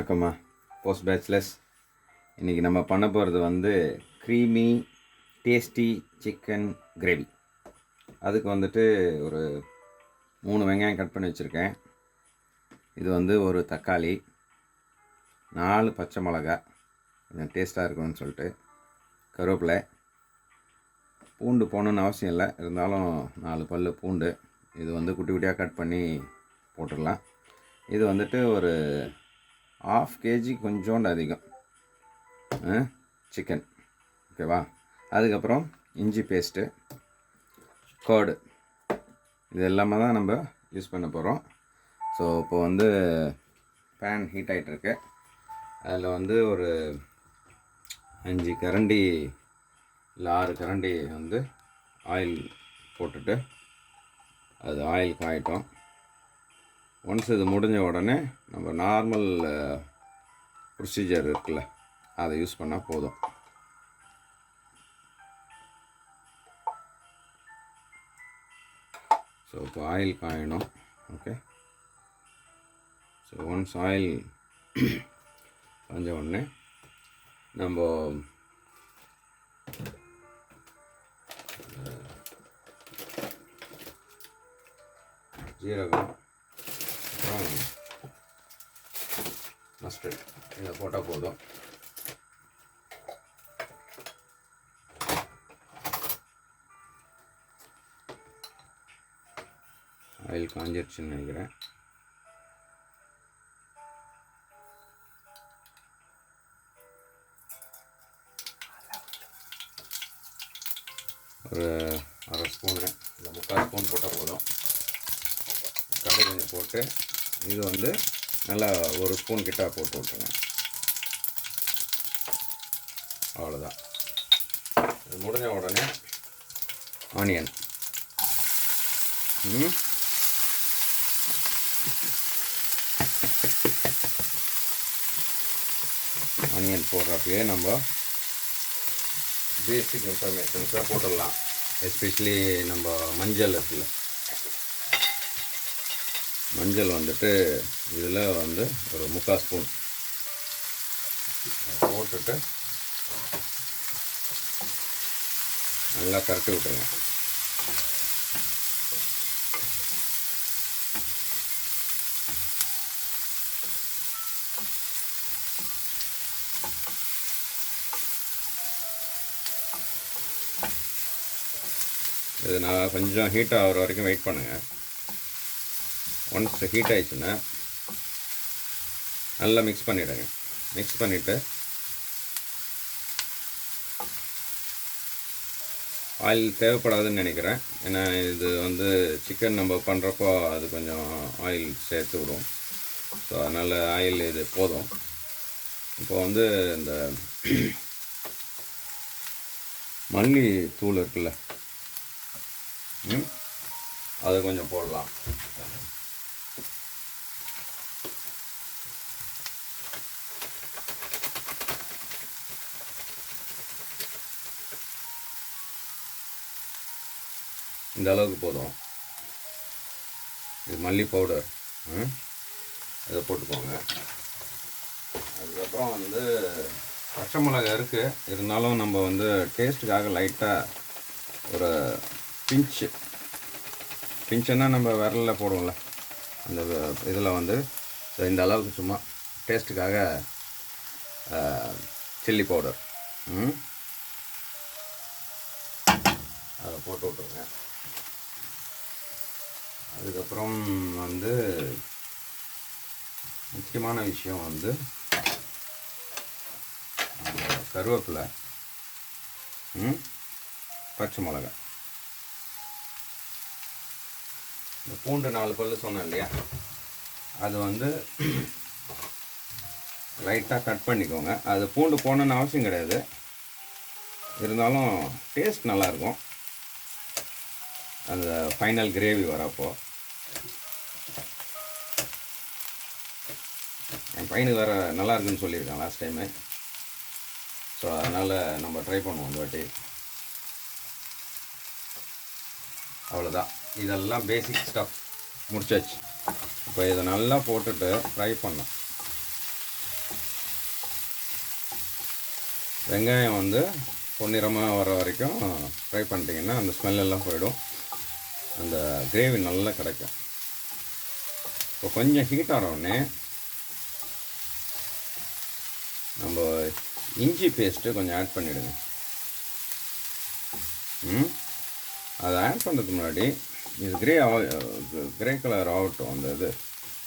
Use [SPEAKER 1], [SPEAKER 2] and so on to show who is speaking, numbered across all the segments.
[SPEAKER 1] வணக்கம்மா. Post bachelors. இன்றைக்கி நம்ம பண்ண போகிறது வந்து க்ரீமி டேஸ்டி சிக்கன் கிரேவி. அதுக்கு வந்துட்டு ஒரு 3 வெங்காயம் கட் பண்ணி வச்சுருக்கேன். இது வந்து ஒரு தக்காளி, 4 பச்சை மிளகா, கொஞ்சம் டேஸ்ட்டாக இருக்கும்னு சொல்லிட்டு, கருவேப்பிலை, பூண்டு போகணுன்னு அவசியம் இல்லை, இருந்தாலும் 4 பல் பூண்டு. இது வந்து குட்டி குட்டியாக கட் பண்ணி போட்டுடலாம். இது வந்துட்டு ஒரு 1/2 kg கொஞ்சோண்டு அதிகம் சிக்கன். ஓகேவா? அதுக்கப்புறம் இஞ்சி பேஸ்ட்டு, கர்டு, இது எல்லாமே தான் நம்ம யூஸ் பண்ண போகிறோம். ஸோ இப்போ வந்து பேன் ஹீட் ஆகிட்டுருக்கு. அதில் வந்து ஒரு 5 கரண்டி இல்லை 6 கரண்டி வந்து ஆயில் போட்டுட்டு, அது ஆயில் காயட்டும். ஒன்ஸ் இது முடிஞ்ச உடனே நம்ம நார்மல் ப்ரொசீஜர் இருக்குல்ல, அதை யூஸ் பண்ணால் போதும். ஸோ இப்போ ஆயில் காயணும். ஓகே. ஸோ ஒன்ஸ் ஆயில் காஞ்ச உடனே நம்ம ஜீரகம், அப்புறம் மஸ்டர்ட், இதை போட்டால் போதும். ஆயில் காஞ்சிருச்சுன்னு நினைக்கிறேன். ஒரு 1/2 ஸ்பூனு இல்லை 3/4 ஸ்பூன் போட்டால் போதும். கடுகு கொஞ்சம் போட்டு, இது வந்து நல்லா 1 ஸ்பூன் கிட்ட போட்டு விட்டுருங்க. அவ்வளோதான். இது முடிஞ்ச உடனே ஆனியன், ஆனியன் போடுறப்பயே நம்ம பேசிக் இன்ஃபர்மேஷன்ஸாக போட்டுடலாம். எஸ்பெஷலி நம்ம மஞ்சள் இருக்குல்ல, மஞ்சள் வந்துட்டு இதில் வந்து ஒரு 3/4 ஸ்பூன் போட்டுட்டு நல்லா கரட்டி விட்டுருங்க. இது நான் கொஞ்சம் ஹீட் ஆகிற வரைக்கும் வெயிட் பண்ணுங்கள். ஒன்ஸ் ஹீட் ஆகிடுச்சுன்னா நல்லா மிக்ஸ் பண்ணிவிடுங்க. மிக்ஸ் பண்ணிவிட்டு ஆயில் தேவைப்படாதுன்னு நினைக்கிறேன். ஏன்னா இது வந்து சிக்கன் நம்ம பண்ணுறப்போ அது கொஞ்சம் ஆயில் சேர்த்து விடும். ஸோ அதனால் ஆயில் இது போதும். இப்போ வந்து இந்த மல்லி தூள் இருக்குல்ல, அது கொஞ்சம் போடலாம். இந்த அளவுக்கு போதும். இது மல்லி பவுடர், இதை போட்டுக்கோங்க. அதுக்கப்புறம் வந்து பச்சை மிளகாய் இருக்குது, இருந்தாலும் நம்ம வந்து டேஸ்ட்டுக்காக லைட்டாக ஒரு பிஞ்சுன்னா நம்ம விரலில் போடுவோம்ல, அந்த இதில் வந்து இந்த அளவுக்கு சும்மா டேஸ்ட்டுக்காக சில்லி பவுடர் அதை போட்டு விட்ருங்க. அதுக்கப்புறம் வந்து முக்கியமான விஷயம் வந்து கருவேப்பிலை, பச்சை மிளகாய், இந்த பூண்டு 4 பல் சொன்னேன் இல்லையா, அது வந்து லைட்டாக கட் பண்ணிக்கோங்க. அது பூண்டு போடணுன்னு அவசியம் கிடையாது, இருந்தாலும் டேஸ்ட் நல்லாயிருக்கும் அந்த ஃபைனல் கிரேவி வரப்போ. என் பையனுக்கு வேறு நல்லா இருக்குன்னு சொல்லியிருக்கான் லாஸ்ட் டைமு. ஸோ அதனால் நம்ம ட்ரை பண்ணுவோம் இந்த வாட்டி. அவ்வளோதான். இதெல்லாம் பேசிக் ஸ்டஃப் முடிச்சாச்சு. இப்போ இதை நல்லா போட்டுட்டு ஃப்ரை பண்ணோம். வெங்காயம் வந்து பொன்னிறமாக வர வரைக்கும் ஃப்ரை பண்ணிட்டீங்கன்னா அந்த ஸ்மெல்லாம் போயிடும், அந்த கிரேவி நல்லா கிடைக்கும். இப்போ கொஞ்சம் ஹீட் ஆனவுடனே நம்ம இஞ்சி பேஸ்ட்டு கொஞ்சம் ஆட் பண்ணிவிடுங்க. அதை ஆட் பண்ணுறதுக்கு முன்னாடி இது கிரே கலர் ஆகட்டும், அந்த இது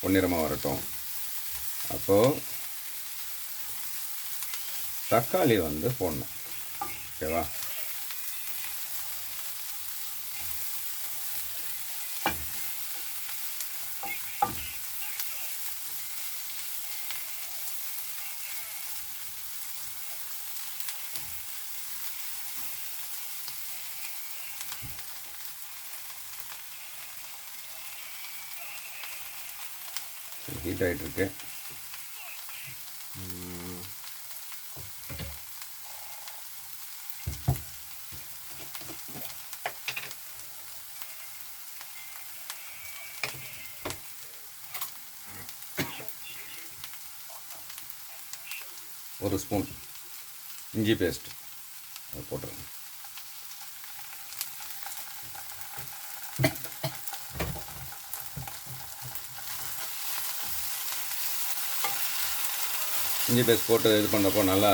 [SPEAKER 1] பொன்னிறமாக வரட்டும். அப்போது தக்காளி வந்து போடணும். ஓகேவா? ஹீட் ஆகிட்டுருக்கு. ஒரு ஸ்பூன் இஞ்சி பேஸ்ட் அது போட்டுருங்க. இஞ்சி பேஸ்ட் போட்டு இது பண்ணுறப்போ நல்லா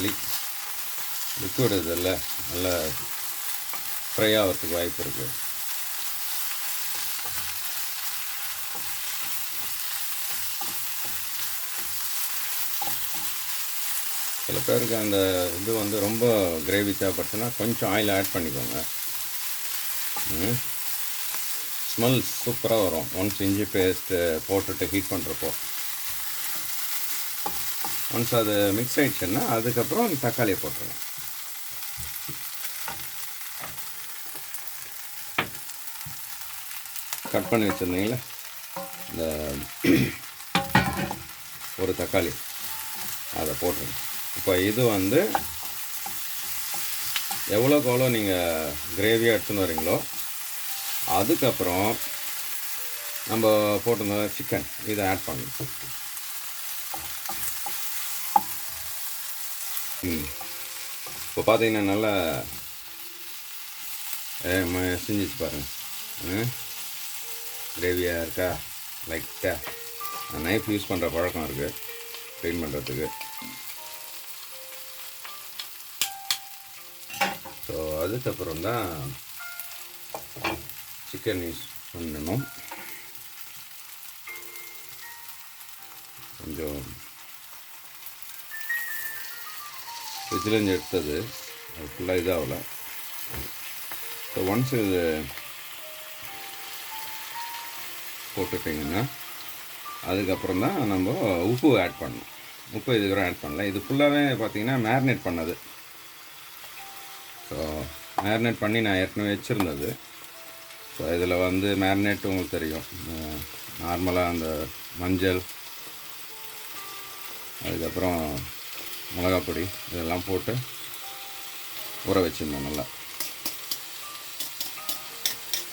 [SPEAKER 1] லிக்விட் இதில் நல்லா ஃப்ரை ஆகிறதுக்கு வாய்ப்பு இருக்குது. சில பேருக்கு அந்த இது வந்து ரொம்ப கிரேவி தேவைப்பட்டுச்சுன்னா கொஞ்சம் ஆயில் ஆட் பண்ணிக்கோங்க. ஸ்மெல் சூப்பராக வரும் ஒன்ஸ் இஞ்சி பேஸ்ட்டு போட்டுட்டு ஹீட் பண்ணுறப்போ. ஒன்ஸ் அது மிக்ஸ் ஆகிடுச்சுன்னா அதுக்கப்புறம் தக்காளியை போட்டுருங்க. கட் பண்ணி வச்சுருந்தீங்களே இந்த ஒரு தக்காளி, அதை போட்டுருங்க. இப்போ இது வந்து எவ்வளோக்கு எவ்வளோ நீங்கள் கிரேவியாக எடுத்துன்னு வரீங்களோ அதுக்கப்புறம் நம்ம போட்டிருந்த சிக்கன் இதை ஆட் பண்ணணும். இப்போ பார்த்தீங்கன்னா நல்லா செஞ்சிச்சு பாருங்கள். கிரேவியாக இருக்கா? லைட்டாக நைஃப் யூஸ் பண்ணுற பழக்கம் இருக்குது க்ளீன் பண்ணுறதுக்கு. ஸோ அதுக்கப்புறம் தான் சிக்கன் யூஸ் பண்ணணும். கொஞ்சம் ஃப்ரிட்ஜிலேருந்து எடுத்தது அது ஃபுல்லாக இதாகல. ஸோ ஒன்ஸ் இது போட்டுட்டிங்கன்னா அதுக்கப்புறம் தான் நம்ம உப்பு ஆட் பண்ணணும். உப்பு இதுக்கப்புறம் ஆட் பண்ணல. இது ஃபுல்லாகவே பார்த்திங்கன்னா மேரினேட் பண்ணது. ஸோ மேரினேட் பண்ணி நான் ஏற்கனவே வச்சுருந்தது. ஸோ இதில் வந்து மேரினேட் உங்களுக்கு தெரியும், நார்மலாக அந்த மஞ்சள், அதுக்கப்புறம் மிளகாப்பொடி இதெல்லாம் போட்டு ஊற வச்சுருந்தேன் நல்லா.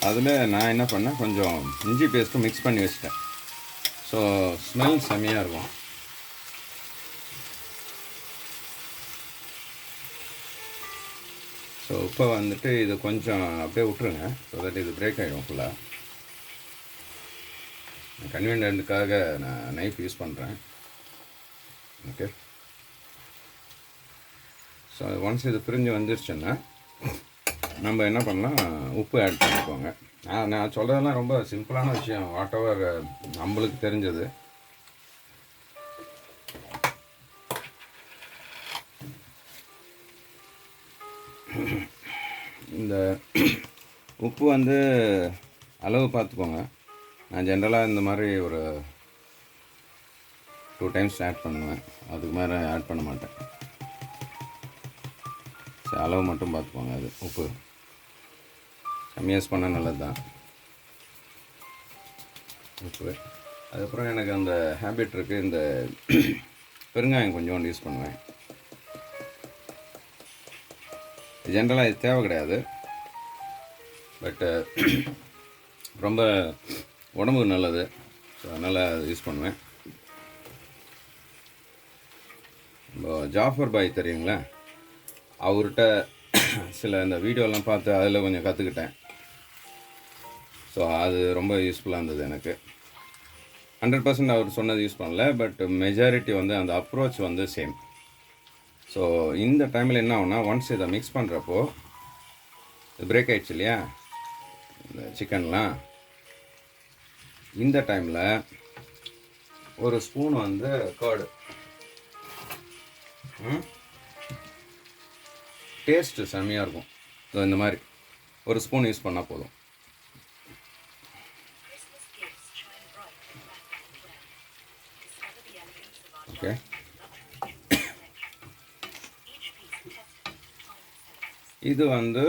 [SPEAKER 1] அதில் நான் என்ன பண்ணேன், கொஞ்சம் இஞ்சி பேஸ்ட்டும் மிக்ஸ் பண்ணி வச்சிட்டேன். ஸோ ஸ்மெல் செம்மையாக இருக்கும். ஸோ இப்போ வந்துட்டு இது கொஞ்சம் அப்படியே விட்டுருங்க. ஸோ தட் இது பிரேக் ஆகிடும் ஃபுல்லாக. கன்வீனியன்ட்டுக்காக நான் நைஃப் யூஸ் பண்ணுறேன். ஓகே. ஸோ ஒன்ஸ் இது பிரிஞ்சு வந்துருச்சுன்னா நம்ம என்ன பண்ணலாம், உப்பு ஆட் பண்ணிக்கோங்க. நான் சொல்கிறதெல்லாம் ரொம்ப சிம்பிளான விஷயம், வாட் எவர் நம்மளுக்கு தெரிஞ்சது. இந்த உப்பு வந்து அளவு பார்த்துக்கோங்க. நான் ஜென்ரலாக இந்த மாதிரி ஒரு 2 டைம்ஸ் ஆட் பண்ணுவேன், அதுக்கு மேலே ஆட் பண்ண மாட்டேன். சரி, அளவு மட்டும் பார்த்துக்கோங்க. அது உப்பு கம்மியாக யூஸ் பண்ணால் நல்லது தான் உப்பு. அதுக்கப்புறம் எனக்கு அந்த ஹேபிட் இருக்குது, இந்த பெருங்காயம் கொஞ்சோண்டு யூஸ் பண்ணுவேன். ஜென்ரலாக இது தேவை கிடையாது, பட்டு ரொம்ப உடம்புக்கு நல்லது. ஸோ அதனால் அது யூஸ் பண்ணுவேன். ஜாஃபர் பாய் தெரியுங்களா, அவர்கிட்ட சில இந்த வீடியோலாம் பார்த்து அதில் கொஞ்சம் கற்றுக்கிட்டேன். ஸோ அது ரொம்ப யூஸ்ஃபுல்லாக இருந்தது எனக்கு. 100% அவர் சொன்னது யூஸ் பண்ணல, பட் மெஜாரிட்டி வந்து அந்த அப்ரோச் வந்து சேம். ஸோ இந்த டைமில் என்ன ஆகுனா, ஒன்ஸ் இதை மிக்ஸ் பண்ணுறப்போ இது பிரேக் ஆகிடுச்சு இல்லையா இந்த சிக்கன்லாம், இந்த டைமில் ஒரு ஸ்பூன் வந்து கர்டு, டேஸ்ட்டு செம்மையாக இருக்கும். ஸோ இந்த மாதிரி ஒரு ஸ்பூன் யூஸ் பண்ணால் போதும். ஓகே, இது வந்து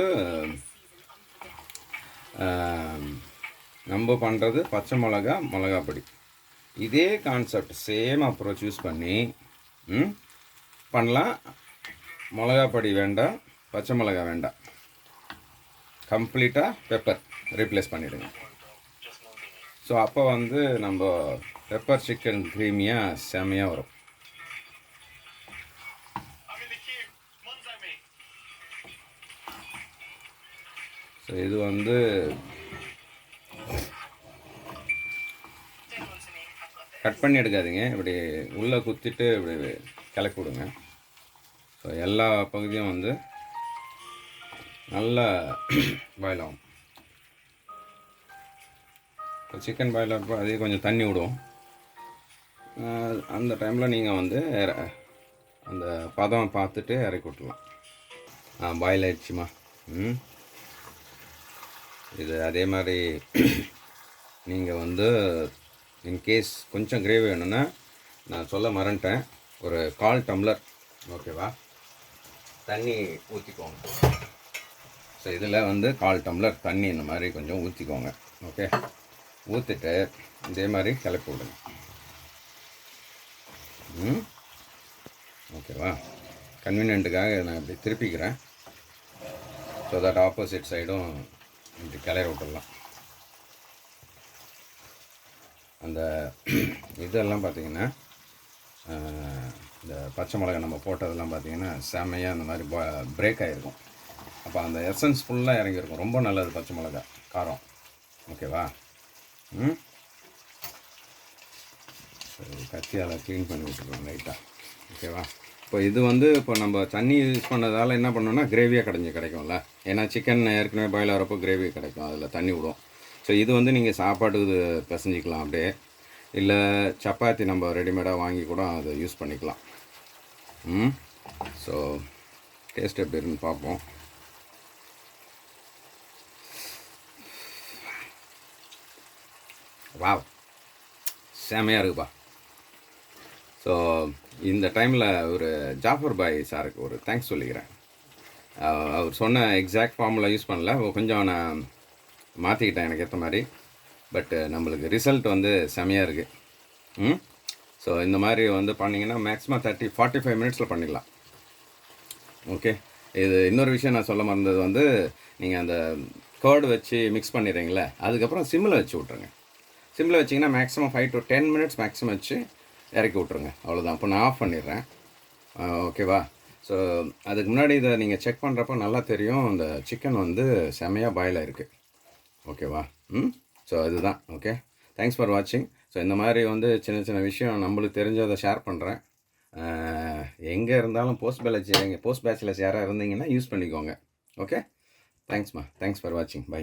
[SPEAKER 1] நம்ம பண்ணுறது பச்சை மிளகா பொடி. இதே கான்செப்ட் சேம் அப்ரோச் யூஸ் பண்ணி பண்ணலாம். மிளகா பொடி வேண்டாம், பச்சை மிளகா வேண்டாம், கம்ப்ளீட்டாக பெப்பர் ரீப்ளேஸ் பண்ணிவிடுங்க. ஸோ அப்போ வந்து நம்ம பெப்பர் சிக்கன் க்ரீமியாக செமையாக வரும். ஸோ இது வந்து கட் பண்ணி எடுக்காதீங்க, இப்படி உள்ளே குத்திட்டு இப்படி கிளப்பி விடுங்க. ஸோ எல்லா பகுதியும் வந்து நல்லா பாயில் ஆகும். இப்போ சிக்கன் பாயில் ஆகிறப்போ அதே கொஞ்சம் தண்ணி விடும். அந்த டைமில் நீங்கள் வந்து அந்த பதம் பார்த்துட்டு இறக்கி விட்டுலாம். பாயில் ஆகிடுச்சுமா. இது அதே மாதிரி நீங்கள் வந்து இன்கேஸ் கொஞ்சம் கிரேவி வேணும்னா, நான் சொல்ல மறந்துட்டேன், ஒரு 1/4 டம்ளர் ஓகேவா தண்ணி ஊற்றிக்கோங்க. ஸோ இதில் வந்து 1/4 டம்ளர் தண்ணி இந்த மாதிரி கொஞ்சம் ஊற்றிக்கோங்க. ஓகே, ஊற்றிட்டு இதே மாதிரி கிளப்பி விடுங்க. ஓகேவா, கன்வீனியன்ட்டுக்காக நான் இப்படி திருப்பிக்கிறேன். ஸோ தட் ஆப்போசிட் சைடும் இப்படி கிளறி விட்டுடலாம். அந்த இதெல்லாம் பார்த்திங்கன்னா, இந்த பச்சை மிளகா நம்ம போட்டதெல்லாம் பார்த்திங்கன்னா செம்மையாக அந்த மாதிரி பிரேக் ஆகிருக்கும். அப்போ அந்த எசன்ஸ் ஃபுல்லாக இறங்கியிருக்கும். ரொம்ப நல்லது பச்சை மிளகா காரம். ஓகேவா, கத்தியால் க்ளீன் பண்ணி விட்டுருவோம் லைட்டாக. ஓகேவா, இப்போ இது வந்து இப்போ நம்ம தண்ணி யூஸ் பண்ணதால் என்ன பண்ணோன்னா கிரேவியாக கிடைக்கும்ல. ஏன்னா சிக்கன் ஏற்கனவே பாயில் ஆகிறப்போ கிரேவி கிடைக்கும், அதில் தண்ணி விடும். ஸோ இது வந்து நீங்கள் சாப்பாட்டுக்கு பிசைஞ்சிக்கலாம் அப்படியே, இல்லை சப்பாத்தி நம்ம ரெடிமேடாக வாங்கி கூட அதை யூஸ் பண்ணிக்கலாம். ஸோ டேஸ்ட் எப்படி இருக்குன்னு பார்ப்போம். வாவ், செமையாக இருக்குப்பா. ஸோ இந்த டைமில் ஒரு ஜாஃபர் பாய் சாருக்கு ஒரு தேங்க்ஸ் சொல்லிக்கிறேன். அவர் சொன்ன எக்ஸாக்ட் ஃபார்முலா யூஸ் பண்ணல, கொஞ்சம் நான் மாற்றிக்கிட்டேன் எனக்கு ஏற்ற மாதிரி. பட்டு நம்மளுக்கு ரிசல்ட் வந்து செமையாக இருக்குது. ஸோ இந்த மாதிரி வந்து பண்ணிங்கன்னா மேக்ஸிமம் 45 மினிட்ஸில் பண்ணிடலாம். ஓகே, இது இன்னொரு விஷயம் நான் சொல்ல மறந்தது வந்து, நீங்கள் அந்த கர்டு வச்சு மிக்ஸ் பண்ணிடுறீங்களே, அதுக்கப்புறம் சிம்மில் வச்சு விட்ருங்க. சிம்மில் வச்சிங்கன்னா மேக்ஸிமம் 5 to 10 மினிட்ஸ் மேக்ஸிமம் வச்சு இறக்கி விட்ருங்க. அவ்வளோதான். இப்போ நான் ஆஃப் பண்ணிடுறேன். ஓகேவா, ஸோ அதுக்கு முன்னாடி இதை நீங்கள் செக் பண்ணுறப்போ நல்லா தெரியும், இந்த சிக்கன் வந்து செமையாக பாயில் ஆகிருக்கு. ஓகேவா, ஸோ அதுதான். ஓகே, தேங்க்ஸ் ஃபார் வாட்சிங். ஸோ இந்த மாதிரி வந்து சின்ன சின்ன விஷயம் நம்மளுக்கு தெரிஞ்சதை ஷேர் பண்ணுறேன். எங்கே இருந்தாலும் போஸ்ட் பேச்சுலர்ஸ் யாராக இருந்தீங்கன்னா யூஸ் பண்ணிக்கோங்க. ஓகே, தேங்க்ஸ்மா, தேங்க்ஸ் ஃபார் வாட்சிங், பை.